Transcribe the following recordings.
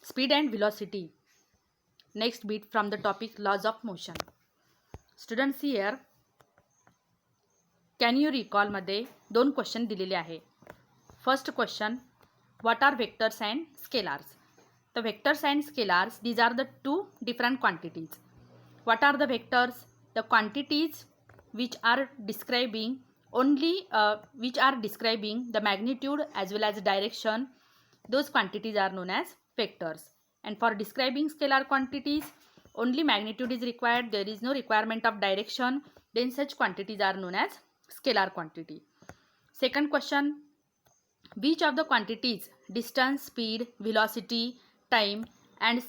Speed and velocity. Next bit from the topic laws of motion. Students, here can you recall मध्ये दोन question दिलेले आहे. First question, what are vectors and scalars? The vectors and scalars, these are the two different quantities. What are the vectors? The quantities which are describing the magnitude as well as direction. Those quantities are known as vectors. And for describing scalar quantities, only magnitude is required. There is no requirement of direction. Then such quantities are known as scalar quantity. Second question, which of the quantities, distance, speed, velocity, time and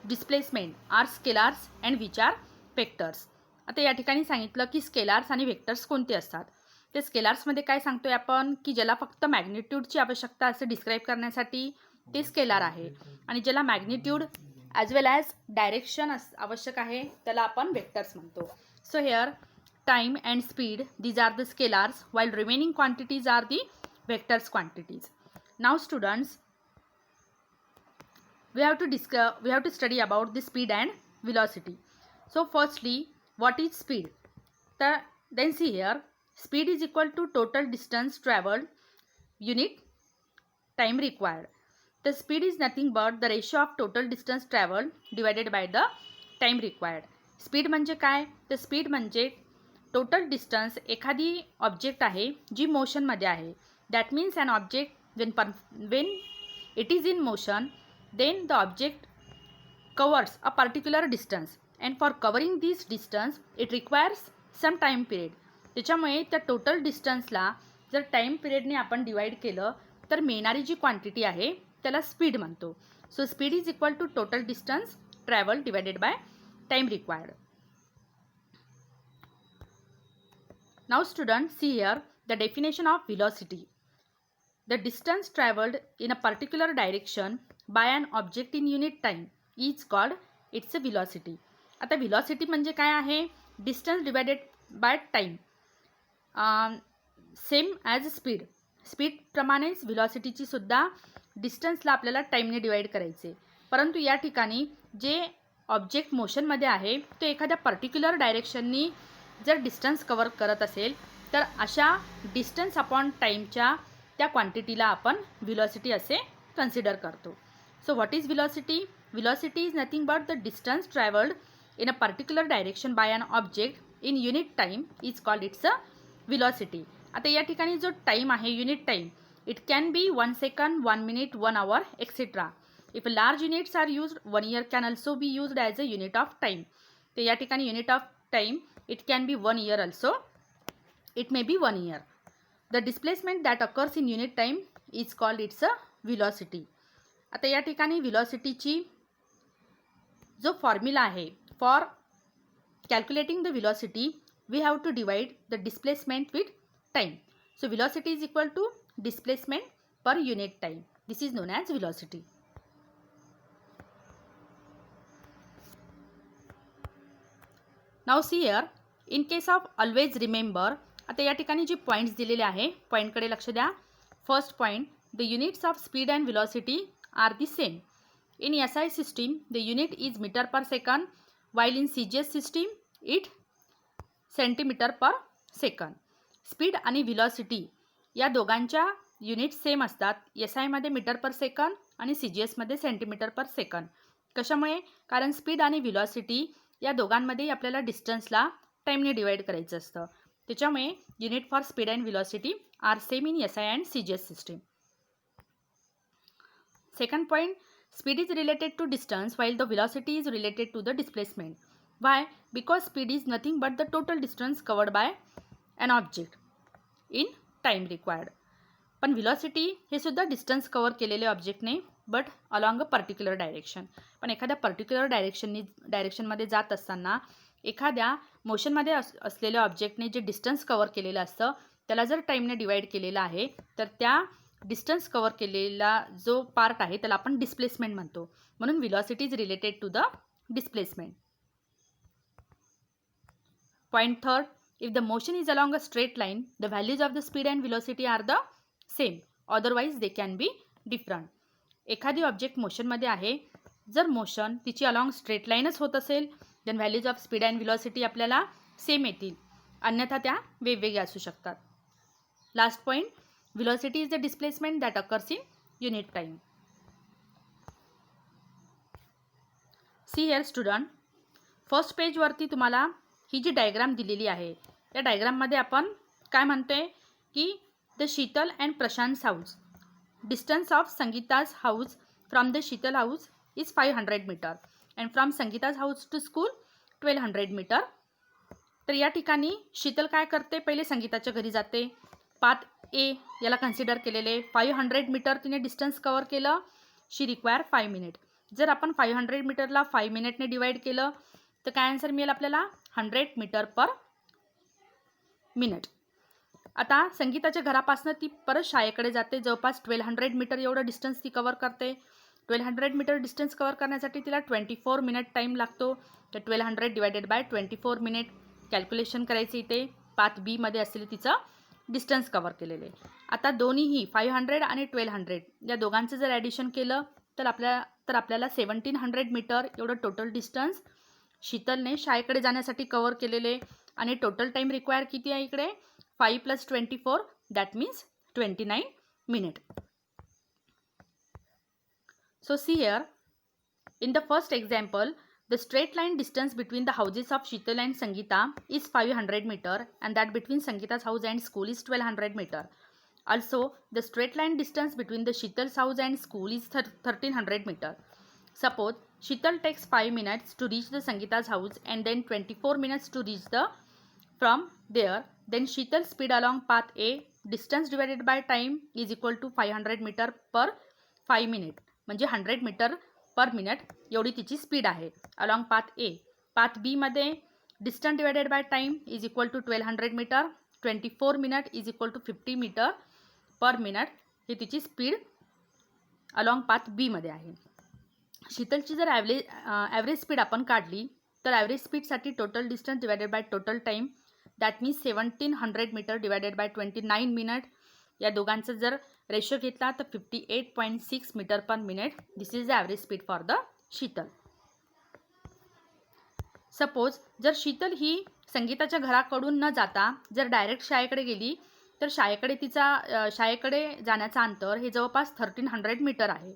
displacement are scalars and which are vectors? आता या ठिकाणी सांगितलं की स्केलार्स आणि vectors कोणते असतात. ते स्केलार्समध्ये काय सांगतोय आपण की ज्याला फक्त मॅग्निट्यूडची आवश्यकता असते डिस्क्राईब करण्यासाठी ते स्केलार आहे, आणि ज्याला magnitude as well as direction आवश्यक आहे त्याला आपण व्हेक्टर्स म्हणतो. So here time and speed, these are the scalars while remaining quantities are the vectors quantities. Now students, we have to study about the speed and velocity. So firstly, what is speed? Then see here, speed is equal to total distance traveled unit time required. The speed is nothing but the ratio of total distance traveled divided by the time required. Speed म्हणजे काय? तर speed म्हणजे total distance एखादी object आहे जी मोशनमध्ये आहे. That means an object when it is in motion, then the object covers a particular distance, and for covering this distance it requires some time period. त्याच्यामुळे त्या टोटल डिस्टन्सला जर time पिरियडने आपण divide केलं तर मिळणारी जी क्वांटिटी आहे त्याला स्पीड म्हणतो. So speed is equal to total distance travel divided by time required. Now students, see here the definition of velocity. The distance traveled in a particular direction by an object in unit time is called its velocity. आता velocity म्हणजे काय आहे? Distance divided by time. Same as speed. स्पीडप्रमाणेच व्हिलॉसिटीची सुद्धा डिस्टन्सला आपल्याला टाईमने divide करायचे. परंतु या ठिकाणी जे ऑब्जेक्ट मोशनमध्ये आहे तो एखाद्या पर्टिक्युलर डायरेक्शननी जर डिस्टन्स कवर करत असेल तर अशा डिस्टन्स अपॉन टाईमच्या त्या क्वांटिटीला आपण व्हिलॉसिटी असे कन्सिडर करतो. So what is velocity? Velocity is nothing but the distance travelled in a particular direction by an object in unit time is called its a velocity. आता या ठिकाणी जो टाईम आहे unit time, it can be 1 second, 1 minute, 1 hour etcetera. If large units are used, 1 year can also be used as a unit of time. तर या ठिकाणी unit of time it can be 1 year also, it may be 1 year. The displacement that occurs in unit time is called its a velocity. आता या ठिकाणी velocityची जो formula आहे for calculating the velocity, we have to divide the displacement with time. So velocity is equal to displacement per unit time. This is known as velocity. Now see here, in case of always remember, आता या ठिकाणी जी points दिलेले आहे पॉईंटकडे लक्ष द्या. First point, the units of speed and velocity are the same. In SI system the unit is metre per second, while in CGS system it centimetre per second. Speed आणि velocity या दोघांच्या unit same असतात. SIमध्ये metre per second आणि CGSमध्ये centimetre per second. कशामुळे? कारण speed आणि velocity या दोघांमध्ये आपल्याला डिस्टन्सला टाईमने डिवाइड करायचं असतं. त्याच्यामुळे unit for speed and velocity are same in SI and CGS system. Second point, speed is related to distance while the velocity is related to the displacement. Why? Because speed is nothing but the total distance covered by an object in time required. पण velocity हे सुद्धा distance cover केलेले ऑब्जेक्टने but along a particular direction. पण एखाद्या particular डायरेक्शनमध्ये जात असताना एखाद्या मोशनमध्ये असलेल्या ऑब्जेक्टने जे डिस्टन्स कवर केलेलं असतं त्याला जर टाईमने डिवाइड केलेला आहे तर त्या डिस्टन्स कवर केलेला जो पार्ट आहे त्याला आपण डिस्प्लेसमेंट म्हणतो. म्हणून velocity is related to the displacement. Point third, if the motion is along a straight line the values of the speed and velocity are the same, otherwise they can be different. एखादी object मोशनमध्ये आहे, जर motion तिची along straight लाईनच होत असेल, then values of speed and velocity आपल्याला same येतील, अन्यथा त्या वेगवेगळ्या असू शकतात. Last point, velocity is the displacement that occurs in unit time. See here student, first पेजवरती तुम्हाला ही जी डायग्राम दिलेली आहे, त्या डायग्राममध्ये आपण काय म्हणतोय की the Sheetal and Prashant house, distance of Sangeeta's house from the Sheetal house is 500 metre and from Sangeeta's house to school 1200 metre. तर या ठिकाणी शीतल काय करते, पहिले संगीताच्या घरी जाते, पाथ ए याला कन्सिडर केलेले 500 मीटर तिने डिस्टन्स कवर केलं, शी रिक्वायर 5 मिनिट. जर आपण 500 मीटरला 5 मिनिटने डिवाईड केलं तर काय आन्सर मिळेल आपल्याला, 100 मीटर पर मिनिट. आता संगीताच्या घरापासून ती परत शाळेकडे जाते, जवळपास 1200 मीटर एवढं डिस्टन्स ती कवर करते. 1200 मीटर डिस्टन्स कवर करण्यासाठी तिला 24 मिनिट टाईम लागतो. तर 1200 डिवायडेड बाय 24 मिनिट कॅल्क्युलेशन करायचं इथे. पाथ बीमध्ये असलेले तिचं डिस्टन्स कवर केलेले. आता दोन्हीही 500 आणि 1200 या दोघांचं जर ॲडिशन केलं तर आपल्याला 1700 मीटर एवढं टोटल डिस्टन्स शीतलने शाळेकडे जाण्यासाठी कवर केलेले. आणि टोटल टाईम रिक्वायर किती आहे इकडे, 5 + 24 that means 29 minute. So see here, in the first example, the straight line distance between the houses of Sheetal and Sangeeta is 500 meter and that between Sangeeta's house and school is 1200 meter. Also, the straight line distance between the Sheetal's house and school is 1300 meter. Suppose Sheetal takes 5 minutes to reach the Sangeeta's house and then 24 minutes to reach the from there. Then Sheetal's speed along path A, distance divided by time, is equal to 500 meter per 5 minute. म्हणजे 100 metre per minute एवढी तिची speed आहे along path A. Path बीमध्ये distance divided by time is equal to 1200 metre, 24 minute is equal to 50 metre per minute. ही तिची speed along path बीमध्ये आहे. शीतलची जर ॲव्हरेज स्पीड आपण काढली तर ॲव्हरेज स्पीडसाठी total distance divided by total time that means 1700 metre divided by 29 minute. या दोघांचं जर रेशो घेतला तर 58.6 metre per minute. This is the average speed for the Sheetal. Suppose जर शीतल ही संगीताच्या घराकडून न जाता जर डायरेक्ट शाळेकडे गेली तर शाळेकडे जाण्याचं अंतर हे जवळपास 1300 मीटर आहे.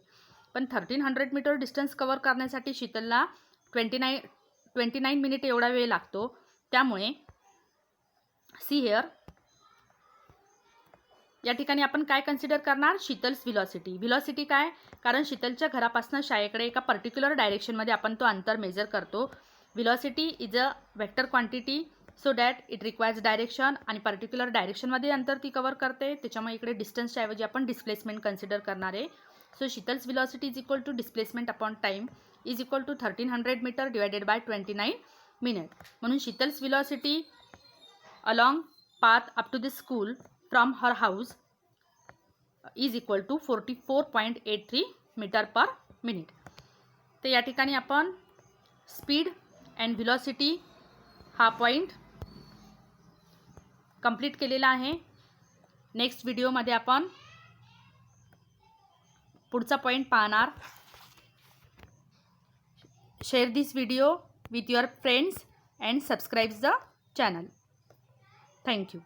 पण 1300 मीटर डिस्टन्स कवर करण्यासाठी शीतलला 29 मिनिट एवढा वेळ लागतो. त्यामुळे सी हिअर, या ठिकाणी आपण काय कन्सिडर करणार, शीतल्स व्हेलॉसिटी. व्हेलॉसिटी काय, कारण शीतलच्या घरापासून शाळेकडे एका पर्टिक्युलर डायरेक्शनमध्ये आपण तो अंतर मेजर करतो. Velocity is a vector quantity so that it requires direction आणि पर्टिक्युलर डायरेक्शनमध्ये अंतर ती कवर करते. त्याच्यामुळे इकडे डिस्टन्सच्या ऐवजी आपण डिस्प्लेसमेंट कन्सिडर करणार आहे. So Sheetal's velocity is equal to displacement upon time is equal to 1300 metre divided by 29 minute. म्हणून Sheetal's velocity along path up to the school from her house is equal to 44.83 metre per minute. तर या ठिकाणी आपण speed and velocity हा point complete केलेला आहे. Next व्हिडिओमध्ये आपण पुढचा पॉईंट पाहणार. Share this video with your friends and subscribe the channel. Thank you.